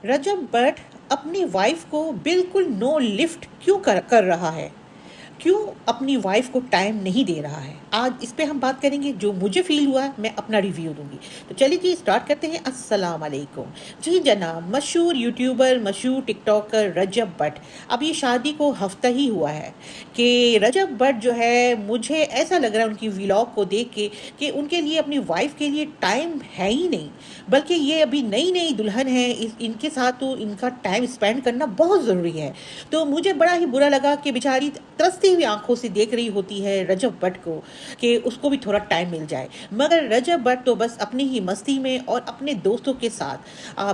रजब भट्ट अपनी वाइफ को बिल्कुल नो लिफ्ट क्यों कर रहा है? क्यों अपनी वाइफ को टाइम नहीं दे रहा है? आज इस पे हम बात करेंगे। जो मुझे फील हुआ मैं अपना रिव्यू दूंगी। तो चलिए जी स्टार्ट करते हैं। अस्सलाम वालेकुम। जी जनाब, मशहूर यूट्यूबर, मशहूर टिकटॉकर रजब भट्ट, अब ये शादी को हफ्ता ही हुआ है कि रजब भट्ट जो है, मुझे ऐसा लग रहा है उनकी व्लॉग को देख के कि उनके लिए, अपनी वाइफ के लिए टाइम है ही नहीं। बल्कि ये अभी नई नई दुल्हन है, इनके साथ तो इनका टाइम स्पेंड करना बहुत ज़रूरी है। तो मुझे बड़ा ही बुरा लगा कि बेचारी तरसती हुई आंखों से देख रही होती है रजब भट्ट को कि उसको भी थोड़ा टाइम मिल जाए। मगर रजब भट्ट तो बस अपनी ही मस्ती में और अपने दोस्तों के साथ,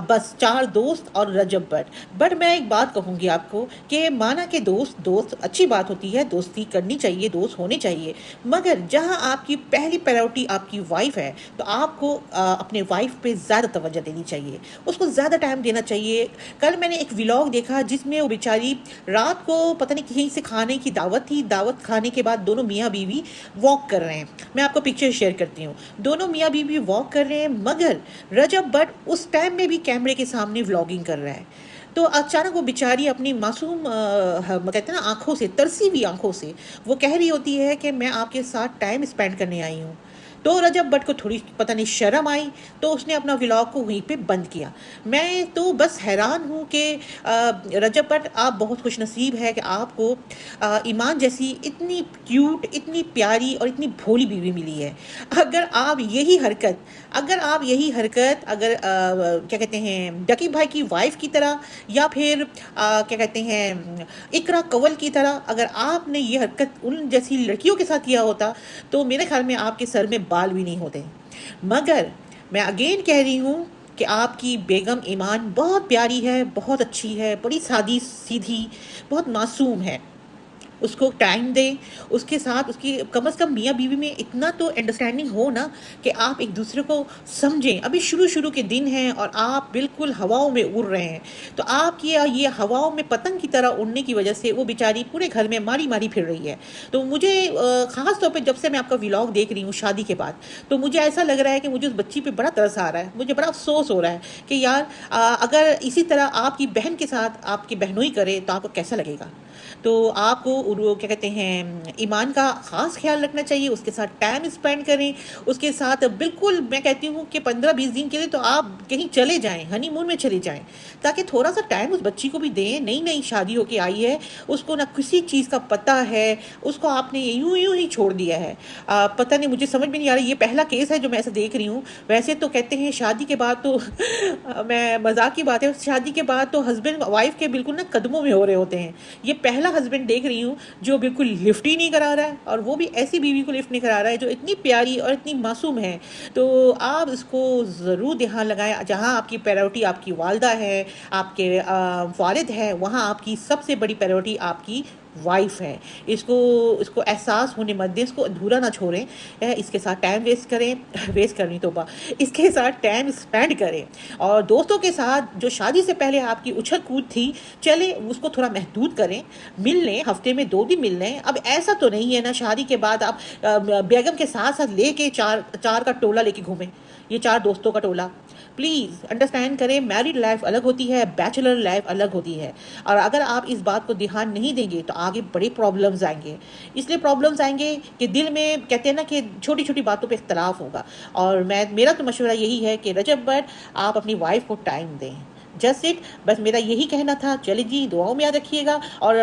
बस चार दोस्त और रजब भट्ट। बट मैं एक बात कहूँगी आपको कि माना के दोस्त दोस्त अच्छी बात होती है, दोस्ती करनी चाहिए, दोस्त होने चाहिए। मगर जहाँ आपकी पहली प्रायोरिटी आपकी वाइफ है, तो आपको अपने वाइफ पे ज़्यादा तवज्जो देनी चाहिए, उसको ज़्यादा टाइम देना चाहिए। कल मैंने एक व्लॉग देखा जिसमें वो बेचारी रात को पता नहीं कहीं से खाने की दावत थी, दावत खाने के बाद दोनों मियाँ बीवी वॉक कर रहे हैं। मैं आपको पिक्चर शेयर करती हूँ। दोनों मियाँ बीवी वॉक कर रहे हैं, मगर रजब भट्ट उस टाइम में भी कैमरे के सामने व्लॉगिंग कर रहा है। तो अचानक वो बेचारी अपनी मासूम कहते हैं ना, आंखों से, तरसी हुई आंखों से वो कह रही होती है कि मैं आपके साथ टाइम स्पेंड करने आई हूँ। तो रजब भट्ट को थोड़ी पता नहीं शर्म आई, तो उसने अपना व्लॉग को वहीं पे बंद किया। मैं तो बस हैरान हूँ कि रजब भट्ट, आप बहुत खुशनसीब है कि आपको ईमान जैसी इतनी क्यूट, इतनी प्यारी और इतनी भोली बीवी मिली है। अगर आप यही हरकत अगर क्या कहते हैं, डकी भाई की वाइफ की तरह, या फिर क्या कहते हैं, इकरा कंवल की तरह, अगर आपने ये हरकत उन जैसी लड़कियों के साथ किया होता, तो मेरे ख्याल में आपके सर में बाल भी नहीं होते। मगर मैं अगेन कह रही हूँ कि आपकी बेगम ईमान बहुत प्यारी है, बहुत अच्छी है, बड़ी सादी सीधी, बहुत मासूम है। उसको टाइम दें, उसके साथ उसकी कम से कम मियाँ बीवी में इतना तो अंडरस्टैंडिंग हो ना कि आप एक दूसरे को समझें। अभी शुरू शुरू के दिन हैं और आप बिल्कुल हवाओं में उड़ रहे हैं। तो आपकी ये हवाओं में पतंग की तरह उड़ने की वजह से वो बेचारी पूरे घर में मारी मारी फिर रही है। तो मुझे ख़ास तौर पे जब से मैं आपका व्लॉग देख रही हूँ शादी के बाद, तो मुझे ऐसा लग रहा है कि मुझे उस बच्ची पे बड़ा तरस आ रहा है, मुझे बड़ा अफसोस हो रहा है कि यार, अगर इसी तरह आपकी बहन के साथ आपकी बहनोई करे तो आपको कैसा लगेगा। तो आपको क्या कहते हैं, ईमान का ख़ास ख्याल रखना चाहिए, उसके साथ टाइम स्पेंड करें, उसके साथ बिल्कुल मैं कहती हूँ कि 15-20 दिन के लिए तो आप कहीं चले जाएं, हनीमून में चले जाएं, ताकि थोड़ा सा टाइम उस बच्ची को भी दें। नई नई शादी होके आई है, उसको ना किसी चीज़ का पता है, उसको आपने यूं यूं ही छोड़ दिया है। पता नहीं, मुझे समझ में नहीं आ रहा। ये पहला केस है जो मैं ऐसा देख रही हूँ। वैसे तो कहते हैं शादी के बाद तो मैं मजाक की बात है, शादी के बाद तो हस्बैंड वाइफ के बिल्कुल ना कदमों में हो रहे होते हैं। ये पहला हस्बैंड देख रही हूँ जो बिल्कुल लिफ्ट ही नहीं करा रहा है, और वो भी ऐसी बीवी को लिफ्ट नहीं करा रहा है जो इतनी प्यारी और इतनी मासूम है। तो आप इसको ज़रूर ध्यान लगाएं। जहाँ आपकी प्रायोरिटी आपकी वालदा है, आपके वालिद है, वहाँ आपकी सबसे बड़ी प्रायोरिटी आपकी वाइफ है। इसको इसको एहसास होने मत दें, इसको अधूरा ना छोड़ें। इसके साथ टाइम वेस्ट करें, वेस्ट करनी तो इसके साथ टाइम स्पेंड करें। और दोस्तों के साथ जो शादी से पहले आपकी उछल कूद थी, चले उसको थोड़ा महदूद करें, मिल लें, हफ्ते में 2 दिन मिल लें। अब ऐसा तो नहीं है ना शादी के बाद आप बेगम के साथ साथ लेके चार चार का टोला लेके घूमें, ये 4 दोस्तों का टोला। प्लीज़ अंडरस्टैंड करें, मैरिड लाइफ अलग होती है, बैचलर लाइफ अलग होती है। और अगर आप इस बात को ध्यान नहीं देंगे तो आगे बड़े प्रॉब्लम्स आएंगे। इसलिए प्रॉब्लम्स आएंगे कि दिल में कहते हैं ना कि छोटी छोटी बातों पे इख्तलाफ होगा। और मेरा तो मशवरा यही है कि रजब भट्ट, आप अपनी वाइफ को टाइम दें। जस्ट इट, बस मेरा यही कहना था। चलिए जी, दुआओं में याद रखिएगा। और